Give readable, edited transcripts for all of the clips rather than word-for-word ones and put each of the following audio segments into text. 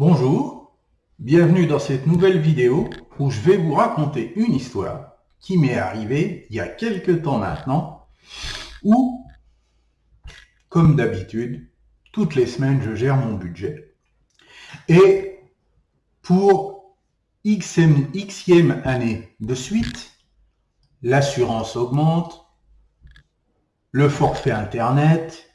Bonjour, bienvenue dans cette nouvelle vidéo où je vais vous raconter une histoire qui m'est arrivée il y a quelques temps maintenant où, comme d'habitude, toutes les semaines je gère mon budget et pour xème année de suite, l'assurance augmente, le forfait internet,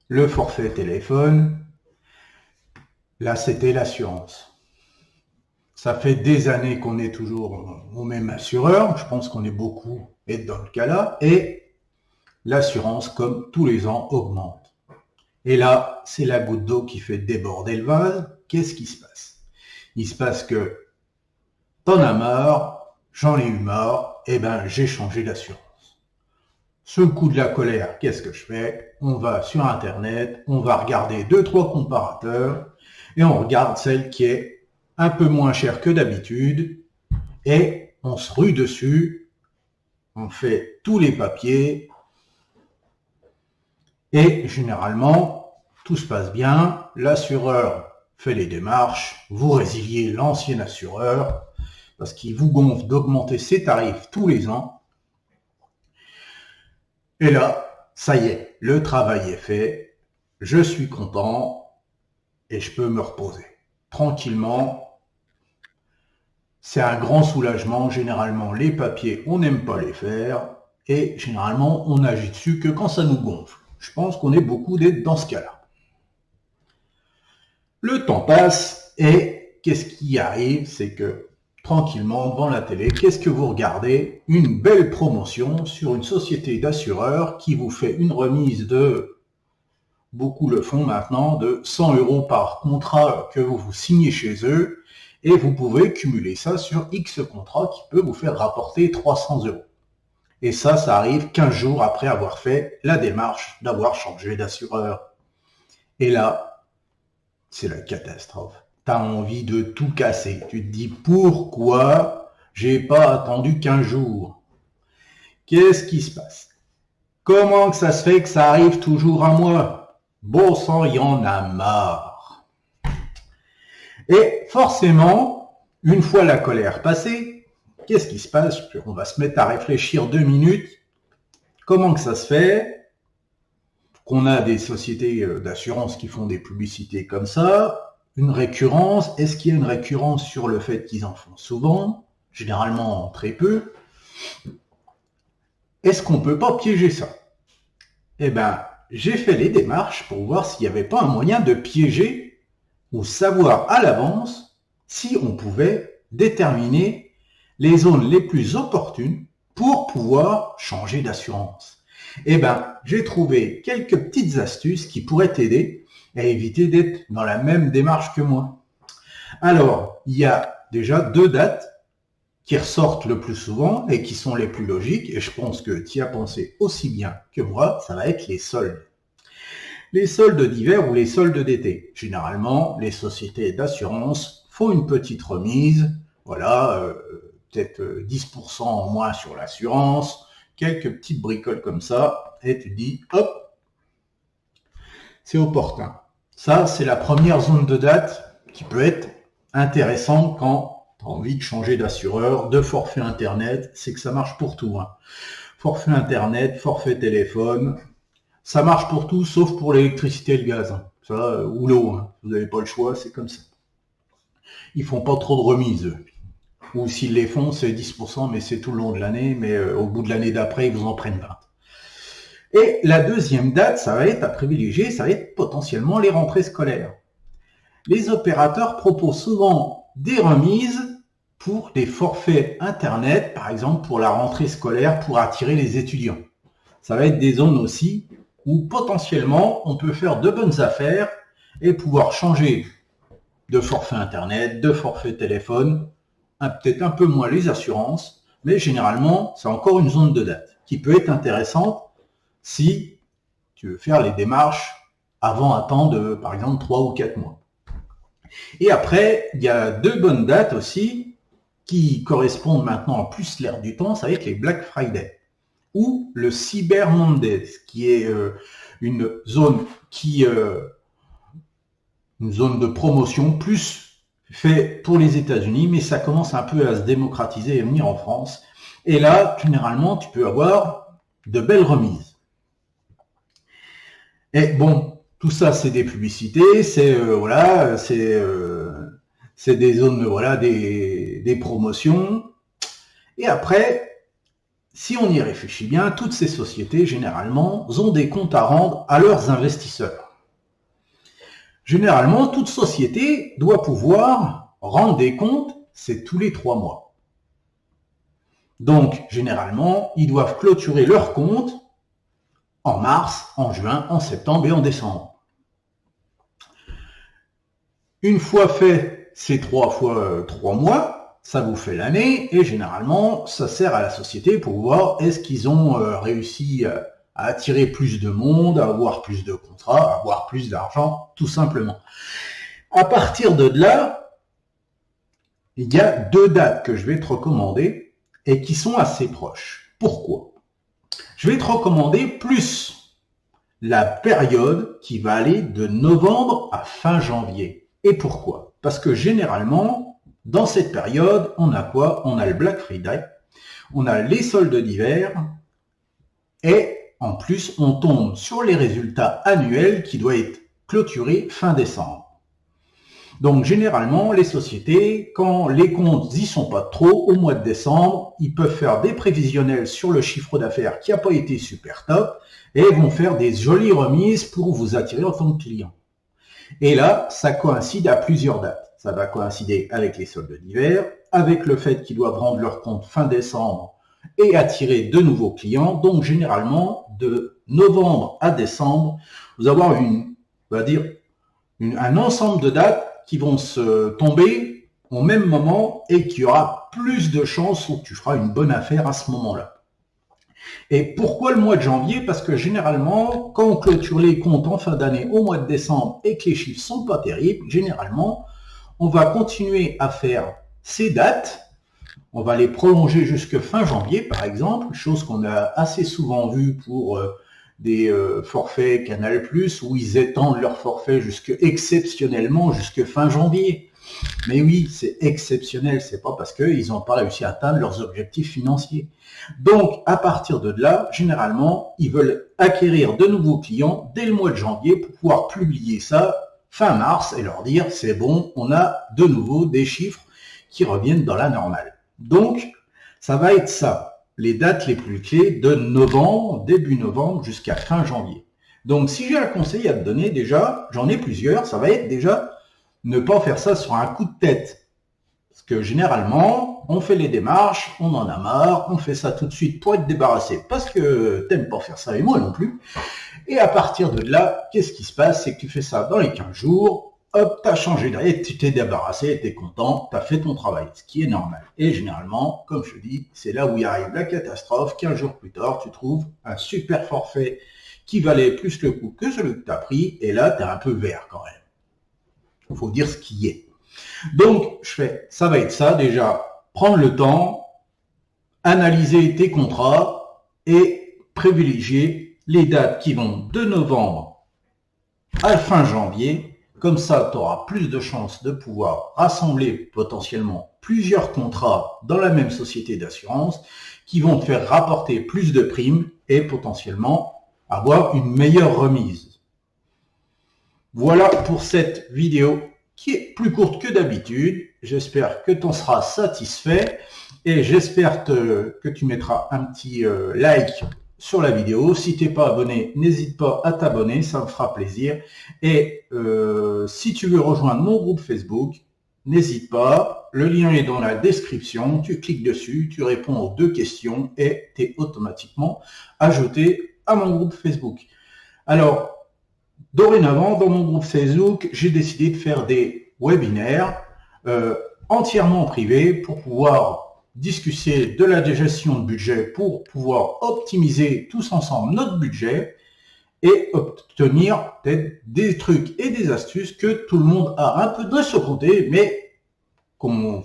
le forfait téléphone, là c'était l'assurance. Ça fait des années qu'on est toujours au même assureur. Je pense qu'on est beaucoup être dans le cas-là. Et l'assurance, comme tous les ans, augmente. Et là, c'est la goutte d'eau qui fait déborder le vase. Qu'est-ce qui se passe? Il se passe que t'en as marre, j'en ai eu marre, et ben j'ai changé d'assurance. Sous le coup de la colère, qu'est-ce que je fais? On va sur Internet, on va regarder 2-3 comparateurs, et on regarde celle qui est un peu moins cher que d'habitude, et on se rue dessus, on fait tous les papiers, et généralement, tout se passe bien, l'assureur fait les démarches, vous résiliez l'ancien assureur, parce qu'il vous gonfle d'augmenter ses tarifs tous les ans, et là, ça y est, le travail est fait, je suis content, et je peux me reposer tranquillement. C'est un grand soulagement. Généralement, les papiers, on n'aime pas les faire. Et généralement, on agit dessus que quand ça nous gonfle. Je pense qu'on est beaucoup d'être dans ce cas-là. Le temps passe et qu'est-ce qui arrive? C'est que tranquillement, devant la télé, qu'est-ce que vous regardez? Une belle promotion sur une société d'assureurs qui vous fait une remise de, beaucoup le font maintenant, de 100 € par contrat que vous signez chez eux. Et vous pouvez cumuler ça sur X contrat qui peut vous faire rapporter 300 €. Et ça arrive 15 jours après avoir fait la démarche d'avoir changé d'assureur. Et là, c'est la catastrophe. Tu as envie de tout casser. Tu te dis pourquoi j'ai pas attendu 15 jours? Qu'est-ce qui se passe? Comment que ça se fait que ça arrive toujours à moi? Bon sang, il y en a marre. Et forcément, une fois la colère passée, qu'est-ce qui se passe? On va se mettre à réfléchir 2 minutes. Comment que ça se fait qu'on a des sociétés d'assurance qui font des publicités comme ça? Une récurrence? Est-ce qu'il y a une récurrence sur le fait qu'ils en font souvent? Généralement très peu. Est-ce qu'on peut pas piéger ça? Eh ben, j'ai fait les démarches pour voir s'il n'y avait pas un moyen de piéger ou savoir à l'avance si on pouvait déterminer les zones les plus opportunes pour pouvoir changer d'assurance. Eh ben, j'ai trouvé quelques petites astuces qui pourraient t'aider à éviter d'être dans la même démarche que moi. Alors, il y a déjà 2 dates qui ressortent le plus souvent et qui sont les plus logiques, et je pense que tu y as pensé aussi bien que moi, ça va être les soldes. Les soldes d'hiver ou les soldes d'été. Généralement, les sociétés d'assurance font une petite remise, voilà, peut-être 10% en moins sur l'assurance, quelques petites bricoles comme ça, et tu dis, hop, c'est opportun. Ça, c'est la première zone de date qui peut être intéressante quand tu as envie de changer d'assureur, de forfait Internet, c'est que ça marche pour tout. Forfait Internet, forfait téléphone, ça marche pour tout, sauf pour l'électricité et le gaz. Ça, ou l'eau, vous n'avez pas le choix, c'est comme ça. Ils font pas trop de remises, eux. Ou s'ils les font, c'est 10%, mais c'est tout le long de l'année, mais au bout de l'année d'après, ils vous en prennent 20. Et la deuxième date, ça va être à privilégier, ça va être potentiellement les rentrées scolaires. Les opérateurs proposent souvent des remises pour des forfaits Internet, par exemple pour la rentrée scolaire, pour attirer les étudiants. Ça va être des zones aussi où potentiellement on peut faire de bonnes affaires et pouvoir changer de forfait Internet, de forfait téléphone, peut-être un peu moins les assurances, mais généralement c'est encore une zone de date qui peut être intéressante si tu veux faire les démarches avant un temps de, par exemple, 3 ou 4 mois. Et après, il y a 2 bonnes dates aussi qui correspondent maintenant à plus l'air du temps, ça va être les Black Friday ou le Cyber Monday, qui est une zone qui une zone de promotion plus fait pour les États-Unis, mais ça commence un peu à se démocratiser et venir en France. Et là, généralement, tu peux avoir de belles remises. Et bon, tout ça, c'est des publicités, c'est voilà, c'est des zones, voilà, des promotions. Et après, si on y réfléchit bien, toutes ces sociétés, généralement, ont des comptes à rendre à leurs investisseurs. Généralement, toute société doit pouvoir rendre des comptes, c'est tous les 3 mois. Donc, généralement, ils doivent clôturer leurs comptes en mars, en juin, en septembre et en décembre. Une fois fait ces 3 fois 3 mois, ça vous fait l'année et généralement, ça sert à la société pour voir est-ce qu'ils ont réussi à attirer plus de monde, à avoir plus de contrats, à avoir plus d'argent, tout simplement. À partir de là, il y a 2 dates que je vais te recommander et qui sont assez proches. Pourquoi ? Je vais te recommander plus la période qui va aller de novembre à fin janvier. Et pourquoi ? Parce que généralement, dans cette période, on a quoi ? On a le Black Friday, on a les soldes d'hiver et en plus, on tombe sur les résultats annuels qui doivent être clôturés fin décembre. Donc généralement, les sociétés, quand les comptes n'y sont pas trop, au mois de décembre, ils peuvent faire des prévisionnels sur le chiffre d'affaires qui n'a pas été super top et vont faire des jolies remises pour vous attirer en tant que client. Et là, ça coïncide à plusieurs dates. Ça va coïncider avec les soldes d'hiver, avec le fait qu'ils doivent rendre leur compte fin décembre et attirer de nouveaux clients. Donc généralement, de novembre à décembre, vous allez avoir un ensemble de dates qui vont se tomber au même moment et qu'il y aura plus de chances où tu feras une bonne affaire à ce moment-là. Et pourquoi le mois de janvier ? Parce que généralement, quand on clôture les comptes en fin d'année au mois de décembre et que les chiffres sont pas terribles, généralement, on va continuer à faire ces dates. On va les prolonger jusque fin janvier, par exemple, chose qu'on a assez souvent vue pour des forfaits Canal+, où ils étendent leur forfait exceptionnellement jusque fin janvier. Mais oui, c'est exceptionnel, c'est pas parce qu'ils n'ont pas réussi à atteindre leurs objectifs financiers. Donc, à partir de là, généralement, ils veulent acquérir de nouveaux clients dès le mois de janvier pour pouvoir publier ça fin mars et leur dire c'est bon, on a de nouveau des chiffres qui reviennent dans la normale. Donc, ça va être ça, les dates les plus clés de novembre, début novembre jusqu'à fin janvier. Donc, si j'ai un conseil à te donner déjà, j'en ai plusieurs, ça va être déjà ne pas faire ça sur un coup de tête. Parce que généralement, on fait les démarches, on en a marre, on fait ça tout de suite pour être débarrassé parce que t'aimes pas faire ça et moi non plus. Et à partir de là, qu'est-ce qui se passe ? C'est que tu fais ça dans les 15 jours, hop, t'as changé de règle, tu t'es débarrassé, t'es content, t'as fait ton travail, ce qui est normal. Et généralement, comme je te dis, c'est là où il arrive la catastrophe. 15 jours plus tard, tu trouves un super forfait qui valait plus le coup que celui que t'as pris, et là, t'es un peu vert quand même. Il faut dire ce qui est. Donc, ça va être ça, déjà, prendre le temps, analyser tes contrats et privilégier les dates qui vont de novembre à fin janvier. Comme ça, tu auras plus de chances de pouvoir rassembler potentiellement plusieurs contrats dans la même société d'assurance qui vont te faire rapporter plus de primes et potentiellement avoir une meilleure remise. Voilà pour cette vidéo qui est plus courte que d'habitude. J'espère que tu en seras satisfait et j'espère que tu mettras un petit like sur la vidéo. Si tu n'es pas abonné, n'hésite pas à t'abonner, ça me fera plaisir. Et si tu veux rejoindre mon groupe Facebook, n'hésite pas, le lien est dans la description, tu cliques dessus, tu réponds aux 2 questions et tu es automatiquement ajouté à mon groupe Facebook. Alors, dorénavant, dans mon groupe Facebook, j'ai décidé de faire des webinaires entièrement privés pour pouvoir discuter de la gestion de budget, pour pouvoir optimiser tous ensemble notre budget et obtenir peut-être des trucs et des astuces que tout le monde a un peu de son côté, mais qu'on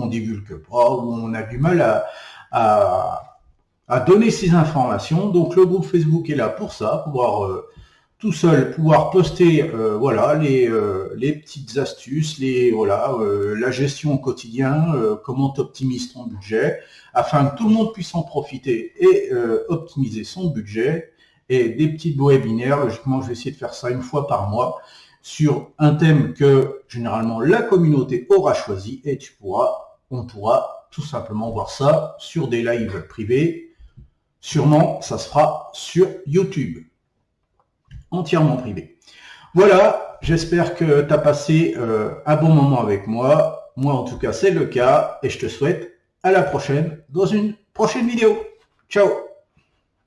divulgue pas, où on a du mal à donner ces informations. Donc le groupe Facebook est là pour ça, pouvoir tout seul pouvoir poster voilà les petites astuces, la gestion au quotidien, comment tu optimises ton budget, afin que tout le monde puisse en profiter et optimiser son budget. Et des petits webinaires, logiquement je vais essayer de faire ça une fois par mois sur un thème que généralement la communauté aura choisi, et on pourra tout simplement voir ça sur des lives privés. Sûrement ça se fera sur YouTube, entièrement privé. Voilà, j'espère que tu as passé un bon moment avec moi. Moi, en tout cas, c'est le cas. Et je te souhaite à la prochaine dans une prochaine vidéo. Ciao!